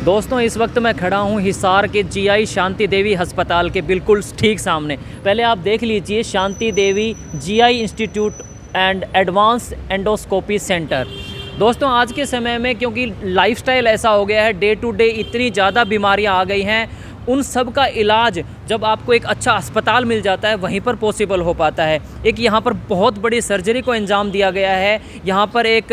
दोस्तों इस वक्त मैं खड़ा हूँ हिसार के जीआई शांति देवी अस्पताल के बिल्कुल ठीक सामने। पहले आप देख लीजिए Shanti Devi GI institute and advance endoscopy centre. दोस्तों आज के समय में क्योंकि लाइफस्टाइल ऐसा हो गया है, डे टू डे इतनी ज़्यादा बीमारियाँ आ गई हैं, उन सब का इलाज जब आपको एक अच्छा अस्पताल मिल जाता है वहीं पर पॉसिबल हो पाता है। एक यहाँ पर बहुत बड़ी सर्जरी को अंजाम दिया गया है। यहाँ पर एक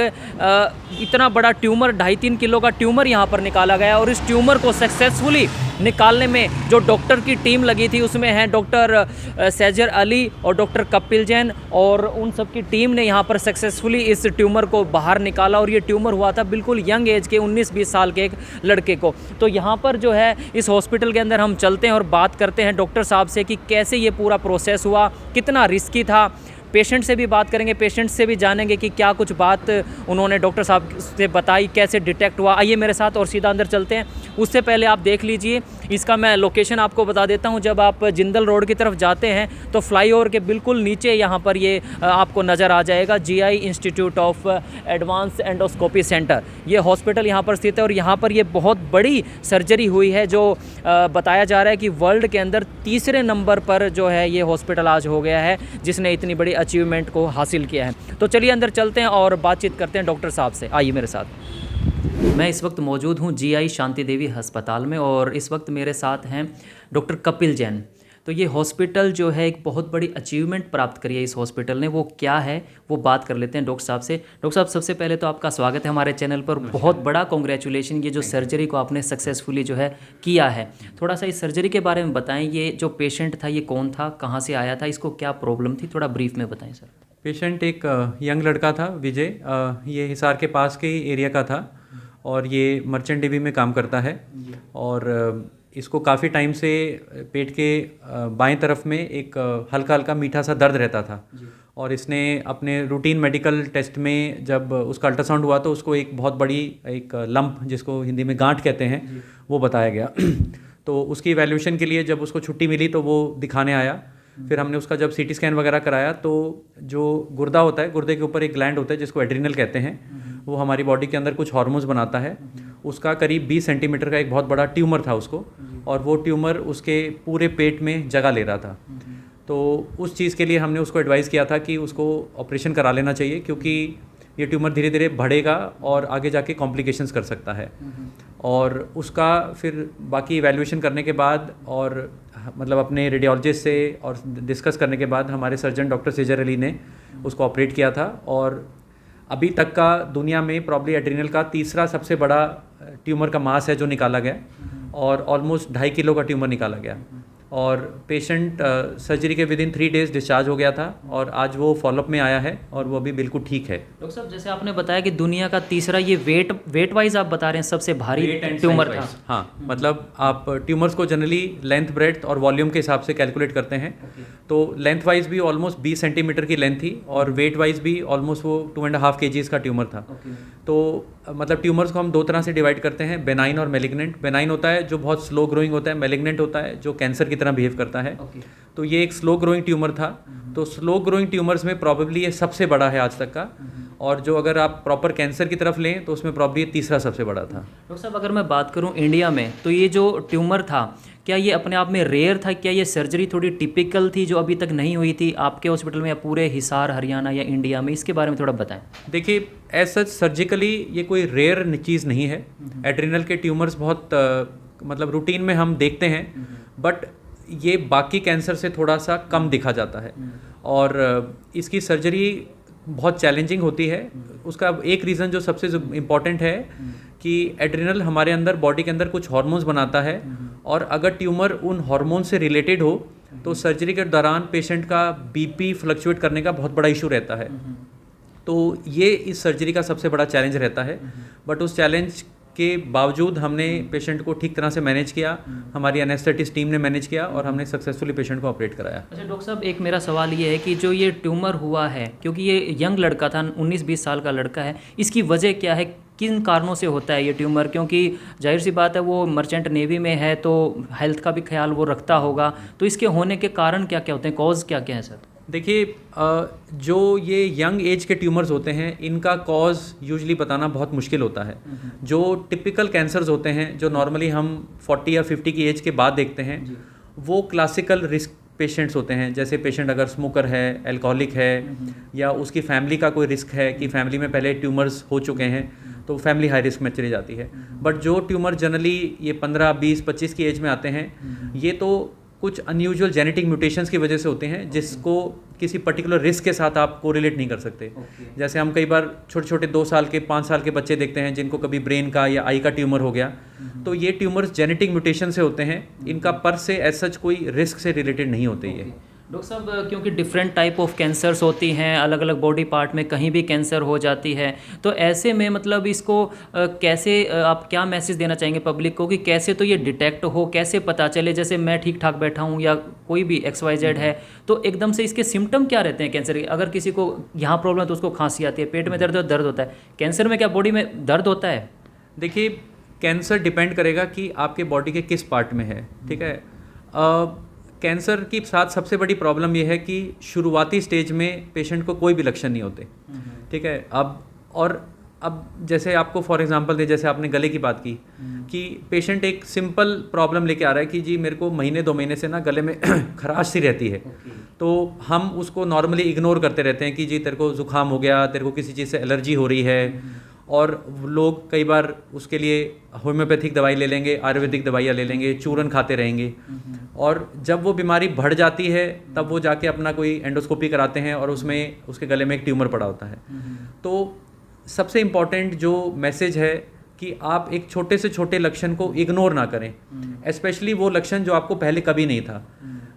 इतना बड़ा ट्यूमर 2.5-3 किलो का ट्यूमर यहाँ पर निकाला गया और इस ट्यूमर को सक्सेसफुली निकालने में जो डॉक्टर की टीम लगी थी उसमें हैं डॉक्टर सैजर अली और डॉक्टर कपिल जैन, और उन सब की टीम ने यहाँ पर सक्सेसफुली इस ट्यूमर को बाहर निकाला। और ये ट्यूमर हुआ था बिल्कुल यंग एज के 19-20 साल के एक लड़के को। तो यहाँ पर जो है इस हॉस्पिटल के अंदर हम चलते हैं और बात करते हैं डॉक्टर साहब से कि कैसे ये पूरा प्रोसेस हुआ, कितना रिस्की था। पेशेंट से भी बात करेंगे, पेशेंट से भी जानेंगे कि क्या कुछ बात उन्होंने डॉक्टर साहब से बताई, कैसे डिटेक्ट हुआ। आइए मेरे साथ और सीधा अंदर चलते हैं। उससे पहले आप देख लीजिए, इसका मैं लोकेशन आपको बता देता हूं। जब आप जिंदल रोड की तरफ जाते हैं तो फ्लाईओवर के बिल्कुल नीचे यहाँ पर ये आपको नज़र आ जाएगा GI institute of advance endoscopy centre. ये हॉस्पिटल यहाँ पर स्थित है और यहाँ पर ये बहुत बड़ी सर्जरी हुई है जो बताया जा रहा है कि वर्ल्ड के अंदर तीसरे नंबर पर जो है ये हॉस्पिटल आज हो गया है जिसने इतनी बड़ी अचीवमेंट को हासिल किया है। तो चलिए अंदर चलते हैं और बातचीत करते हैं डॉक्टर साहब से। आइए मेरे साथ। मैं इस वक्त मौजूद हूँ जीआई शांति देवी अस्पताल में और इस वक्त मेरे साथ हैं डॉक्टर कपिल जैन। तो ये हॉस्पिटल जो है एक बहुत बड़ी अचीवमेंट प्राप्त करी है इस हॉस्पिटल ने, वो क्या है वो बात कर लेते हैं डॉक्टर साहब से। डॉक्टर साहब सबसे पहले तो आपका स्वागत है हमारे चैनल पर। बहुत बड़ा कॉन्ग्रेचुलेशन, ये जो सर्जरी को आपने सक्सेसफुली जो है किया है। थोड़ा सा इस सर्जरी के बारे में बताएं। ये जो पेशेंट था ये कौन था, कहाँ से आया था, इसको क्या प्रॉब्लम थी, थोड़ा ब्रीफ में बताएं सर। पेशेंट एक यंग लड़का था विजय, ये हिसार के पास के एरिया का था और ये मर्चेंट नेवी में काम करता है। और इसको काफ़ी टाइम से पेट के बाएं तरफ में एक हल्का हल्का मीठा सा दर्द रहता था और इसने अपने रूटीन मेडिकल टेस्ट में जब उसका अल्ट्रासाउंड हुआ तो उसको एक बहुत बड़ी एक लंप, जिसको हिंदी में गांठ कहते हैं, वो बताया गया। तो उसकी इवैल्यूएशन के लिए जब उसको छुट्टी मिली तो वो दिखाने आया। फिर हमने उसका जब सीटी स्कैन वगैरह कराया तो जो गुर्दा होता है, गुर्दे के ऊपर एक ग्लैंड होता है जिसको एड्रिनल कहते हैं, वो हमारी बॉडी के अंदर कुछ हार्मोन्स बनाता है। उसका करीब 20 सेंटीमीटर का एक बहुत बड़ा ट्यूमर था उसको, और वो ट्यूमर उसके पूरे पेट में जगह ले रहा था। तो उस चीज़ के लिए हमने उसको एडवाइस किया था कि उसको ऑपरेशन करा लेना चाहिए, क्योंकि ये ट्यूमर धीरे धीरे बढ़ेगा और आगे जाके कॉम्प्लिकेशंस कर सकता है। और उसका फिर बाकी इवैल्यूएशन करने के बाद और मतलब अपने रेडियोलॉजिस्ट से और डिस्कस करने के बाद हमारे सर्जन डॉक्टर सैजर अली ने उसको ऑपरेट किया था। और अभी तक का दुनिया में प्रॉब्ली एड्रिनल का तीसरा सबसे बड़ा ट्यूमर का मास है जो निकाला गया, और ऑलमोस्ट 2.5 किलो का ट्यूमर निकाला गया। और पेशेंट सर्जरी के विदिन 3 डेज डिस्चार्ज हो गया था और आज वो फॉलोअप में आया है और वो अभी बिल्कुल ठीक है। डॉक्टर साहब जैसे आपने बताया कि दुनिया का तीसरा, ये वेट वाइज आप बता रहे हैं सबसे भारी ट्यूमर था। हाँ, मतलब आप ट्यूमर्स को जनरली लेंथ, ब्रेड्थ और वॉल्यूम के हिसाब से कैलकुलेट करते हैं। तो लेंथ वाइज भी ऑलमोस्ट 20 सेंटीमीटर की लेंथ थी और वेट वाइज भी ऑलमोस्ट वो 2.5 kgs का ट्यूमर था। तो मतलब ट्यूमर्स को हम 2 तरह से डिवाइड करते हैं, बेनाइन और मेलिग्नेंट। बेनाइन होता है जो बहुत स्लो ग्रोइंग होता है, मेलिग्नेंट होता है जो कैंसर की तरह बिहेव करता है। तो ये एक स्लो ग्रोइंग ट्यूमर था। तो स्लो ग्रोइंग ट्यूमर्स में प्रॉबेबली ये सबसे बड़ा है आज तक का, और जो अगर आप प्रॉपर कैंसर की तरफ लें तो उसमें प्रॉबली ये तीसरा सबसे बड़ा था। डॉक्टर साहब अगर मैं बात करूं इंडिया में, तो ये जो ट्यूमर था क्या ये अपने आप में रेयर था, क्या ये सर्जरी थोड़ी टिपिकल थी जो अभी तक नहीं हुई थी आपके हॉस्पिटल में या पूरे हिसार हरियाणा या इंडिया में, इसके बारे में थोड़ा बताएं। देखिए, एज सच सर्जिकली ये कोई रेयर चीज़ नहीं है। एड्रिनल के ट्यूमर्स बहुत मतलब रूटीन में हम देखते हैं, बट ये बाकी कैंसर से थोड़ा सा कम दिखा जाता है और इसकी सर्जरी बहुत चैलेंजिंग होती है। उसका एक रीज़न जो सबसे इम्पॉर्टेंट है कि एड्रिनल हमारे अंदर बॉडी के अंदर कुछ हार्मोन्स बनाता है, और अगर ट्यूमर उन हार्मोन से रिलेटेड हो तो सर्जरी के दौरान पेशेंट का बीपी फ्लक्चुएट करने का बहुत बड़ा इशू रहता है। तो ये इस सर्जरी का सबसे बड़ा चैलेंज रहता है, बट उस चैलेंज के बावजूद हमने पेशेंट को ठीक तरह से मैनेज किया, हमारी एनेस्थेटिस्ट टीम ने मैनेज किया और हमने सक्सेसफुली पेशेंट को ऑपरेट कराया। अच्छा डॉक्टर साहब, एक मेरा सवाल ये है कि जो ये ट्यूमर हुआ है, क्योंकि ये यंग लड़का था, 19-20 साल का लड़का है, इसकी वजह क्या है, किन कारणों से होता है ये ट्यूमर? क्योंकि जाहिर सी बात है वो मर्चेंट नेवी में है तो हेल्थ का भी ख्याल वो रखता होगा, तो इसके होने के कारण क्या क्या होते हैं, कॉज क्या क्या है सर? देखिए जो ये यंग एज के ट्यूमर्स होते हैं इनका कॉज यूजुअली बताना बहुत मुश्किल होता है। जो टिपिकल कैंसर्स होते हैं जो नॉर्मली हम 40 या 50 की एज के बाद देखते हैं वो क्लासिकल रिस्क पेशेंट्स होते हैं। जैसे पेशेंट अगर स्मोकर है, अल्कोहलिक है या उसकी फैमिली का कोई रिस्क है कि फैमिली में पहले ट्यूमर्स हो चुके हैं तो फैमिली हाई रिस्क में चली जाती है। बट जो ट्यूमर जनरली ये 15, 20, 25 की एज में आते हैं ये तो कुछ अनयूजुअल जेनेटिक म्यूटेशंस की वजह से होते हैं जिसको किसी पर्टिकुलर रिस्क के साथ आप कोरिलेट नहीं कर सकते। जैसे हम कई बार छोटे छोटे 2 साल के 5 साल के बच्चे देखते हैं जिनको कभी ब्रेन का या आई का ट्यूमर हो गया, तो ये ट्यूमर्स जेनेटिक म्यूटेशन से होते हैं। इनका पर से एज सच कोई रिस्क से रिलेटेड नहीं होते ये। डॉक्टर साहब क्योंकि डिफरेंट टाइप ऑफ कैंसर्स होती हैं, अलग अलग बॉडी पार्ट में कहीं भी कैंसर हो जाती है, तो ऐसे में मतलब इसको कैसे आप क्या मैसेज देना चाहेंगे पब्लिक को कि कैसे तो ये डिटेक्ट हो, कैसे पता चले? जैसे मैं ठीक ठाक बैठा हूँ या कोई भी XYZ है तो एकदम से इसके सिम्टम क्या रहते हैं कैंसर के? अगर किसी को यहाँ प्रॉब्लम है तो उसको खांसी आती है, पेट में दर्द होता है, कैंसर में क्या बॉडी में दर्द होता है? देखिए कैंसर डिपेंड करेगा कि आपके बॉडी के किस पार्ट में है, ठीक है। कैंसर के साथ सबसे बड़ी प्रॉब्लम यह है कि शुरुआती स्टेज में पेशेंट को कोई भी लक्षण नहीं होते, ठीक है। अब जैसे आपको फॉर एग्जांपल दे, जैसे आपने गले की बात की कि पेशेंट एक सिंपल प्रॉब्लम लेके आ रहा है कि जी मेरे को महीने 2 महीने से ना गले में खराश सी रहती है, तो हम उसको नॉर्मली इग्नोर करते रहते हैं कि जी तेरे को ज़ुकाम हो गया, तेरे को किसी चीज़ से एलर्जी हो रही है। और लोग कई बार उसके लिए होम्योपैथिक दवाई ले लेंगे, आयुर्वेदिक दवाइयाँ ले लेंगे, चूरन खाते रहेंगे, और जब वो बीमारी बढ़ जाती है तब वो जाके अपना कोई एंडोस्कोपी कराते हैं और उसमें उसके गले में एक ट्यूमर पड़ा होता है। तो सबसे इम्पॉर्टेंट जो मैसेज है कि आप एक छोटे से छोटे लक्षण को इग्नोर ना करें, स्पेशली वो लक्षण जो आपको पहले कभी नहीं था।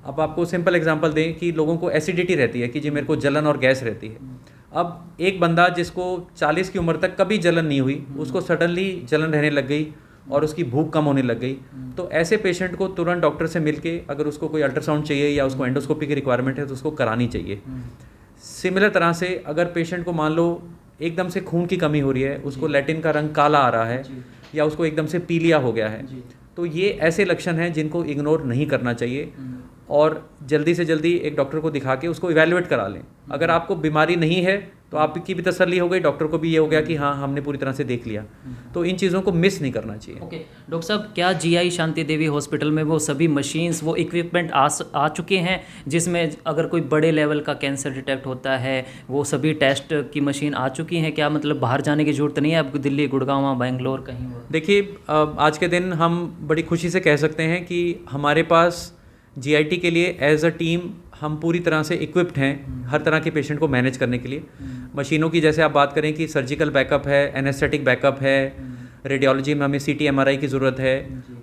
अब आपको सिंपल एग्जांपल दें कि लोगों को एसिडिटी रहती है कि जी मेरे को जलन और गैस रहती है। अब एक बंदा जिसको 40 की उम्र तक कभी जलन नहीं हुई, उसको सडनली जलन रहने लग गई और उसकी भूख कम होने लग गई, तो ऐसे पेशेंट को तुरंत डॉक्टर से मिलके अगर उसको कोई अल्ट्रासाउंड चाहिए या उसको एंडोस्कोपी की रिक्वायरमेंट है तो उसको करानी चाहिए। सिमिलर तरह से अगर पेशेंट को मान लो एकदम से खून की कमी हो रही है, उसको लैटिन का रंग काला आ रहा है या उसको एकदम से पीलिया हो गया है, तो ये ऐसे लक्षण हैं जिनको इग्नोर नहीं करना चाहिए और जल्दी से जल्दी एक डॉक्टर को दिखा के उसको इवैल्यूएट करा लें। अगर आपको बीमारी नहीं है तो आपकी भी तसल्ली हो गई, डॉक्टर को भी ये हो गया कि हाँ हमने पूरी तरह से देख लिया। तो इन चीज़ों को मिस नहीं करना चाहिए। ओके डॉक्टर साहब, क्या GI शांति देवी हॉस्पिटल में वो सभी मशीन्स, वो इक्विपमेंट आ चुके हैं जिसमें अगर कोई बड़े लेवल का कैंसर डिटेक्ट होता है, वो सभी टेस्ट की मशीन आ चुकी हैं क्या? मतलब बाहर जाने की ज़रूरत नहीं है आपको, दिल्ली, गुड़गांव, बेंगलोर कहीं? देखिए आज के दिन हम बड़ी खुशी से कह सकते हैं कि हमारे पास GIT के लिए एज अ टीम हम पूरी तरह से इक्विप्ड हैं हर तरह के पेशेंट को मैनेज करने के लिए। मशीनों की जैसे आप बात करें कि सर्जिकल बैकअप है, एनेस्थेटिक बैकअप है, रेडियोलॉजी में हमें CT MRI की ज़रूरत है,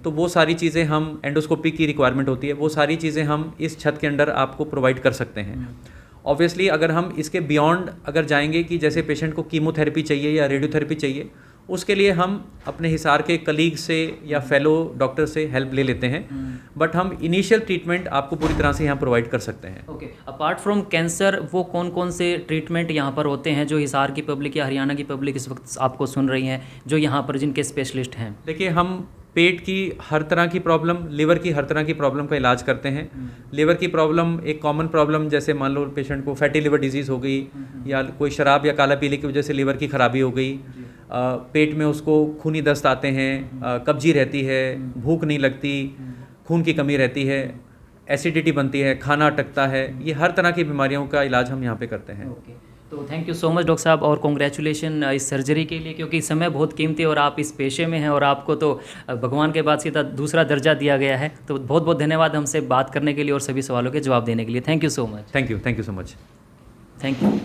तो वो सारी चीज़ें हम, एंडोस्कोपी की रिक्वायरमेंट होती है, वो सारी चीज़ें हम इस छत के अंडर आपको प्रोवाइड कर सकते हैं। ऑब्वियसली अगर हम इसके बियॉन्ड अगर जाएंगे कि जैसे पेशेंट को कीमोथेरेपी चाहिए या रेडियोथेरेपी चाहिए, उसके लिए हम अपने हिसार के कलीग से या फेलो डॉक्टर से हेल्प ले लेते हैं, बट हम इनिशियल ट्रीटमेंट आपको पूरी तरह से यहाँ प्रोवाइड कर सकते हैं। ओके अपार्ट फ्रॉम कैंसर वो कौन कौन से ट्रीटमेंट यहाँ पर होते हैं जो हिसार की पब्लिक या हरियाणा की पब्लिक इस वक्त आपको सुन रही हैं, जो यहाँ पर जिनके स्पेशलिस्ट हैं? देखिए हम पेट की हर तरह की प्रॉब्लम, लिवर की हर तरह की प्रॉब्लम का इलाज करते हैं। लिवर की प्रॉब्लम एक कॉमन प्रॉब्लम, जैसे मान लो पेशेंट को फैटी लिवर डिजीज़ हो गई या कोई शराब या काला पीले की वजह से लिवर की खराबी हो गई, पेट में उसको खूनी दस्त आते हैं, कब्जी रहती है, भूख नहीं लगती, खून की कमी रहती है, एसिडिटी बनती है, खाना अटकता है, ये हर तरह की बीमारियों का इलाज हम यहाँ पे करते हैं। ओके तो thank you so much doctor साहब और कॉन्ग्रेचुलेशन इस सर्जरी के लिए, क्योंकि समय बहुत कीमती है और आप इस पेशे में हैं और आपको तो भगवान के बाद सीधा दूसरा दर्जा दिया गया है। तो बहुत बहुत धन्यवाद हमसे बात करने के लिए और सभी सवालों के जवाब देने के लिए। Thank you so much. Thank you so much. Thank you.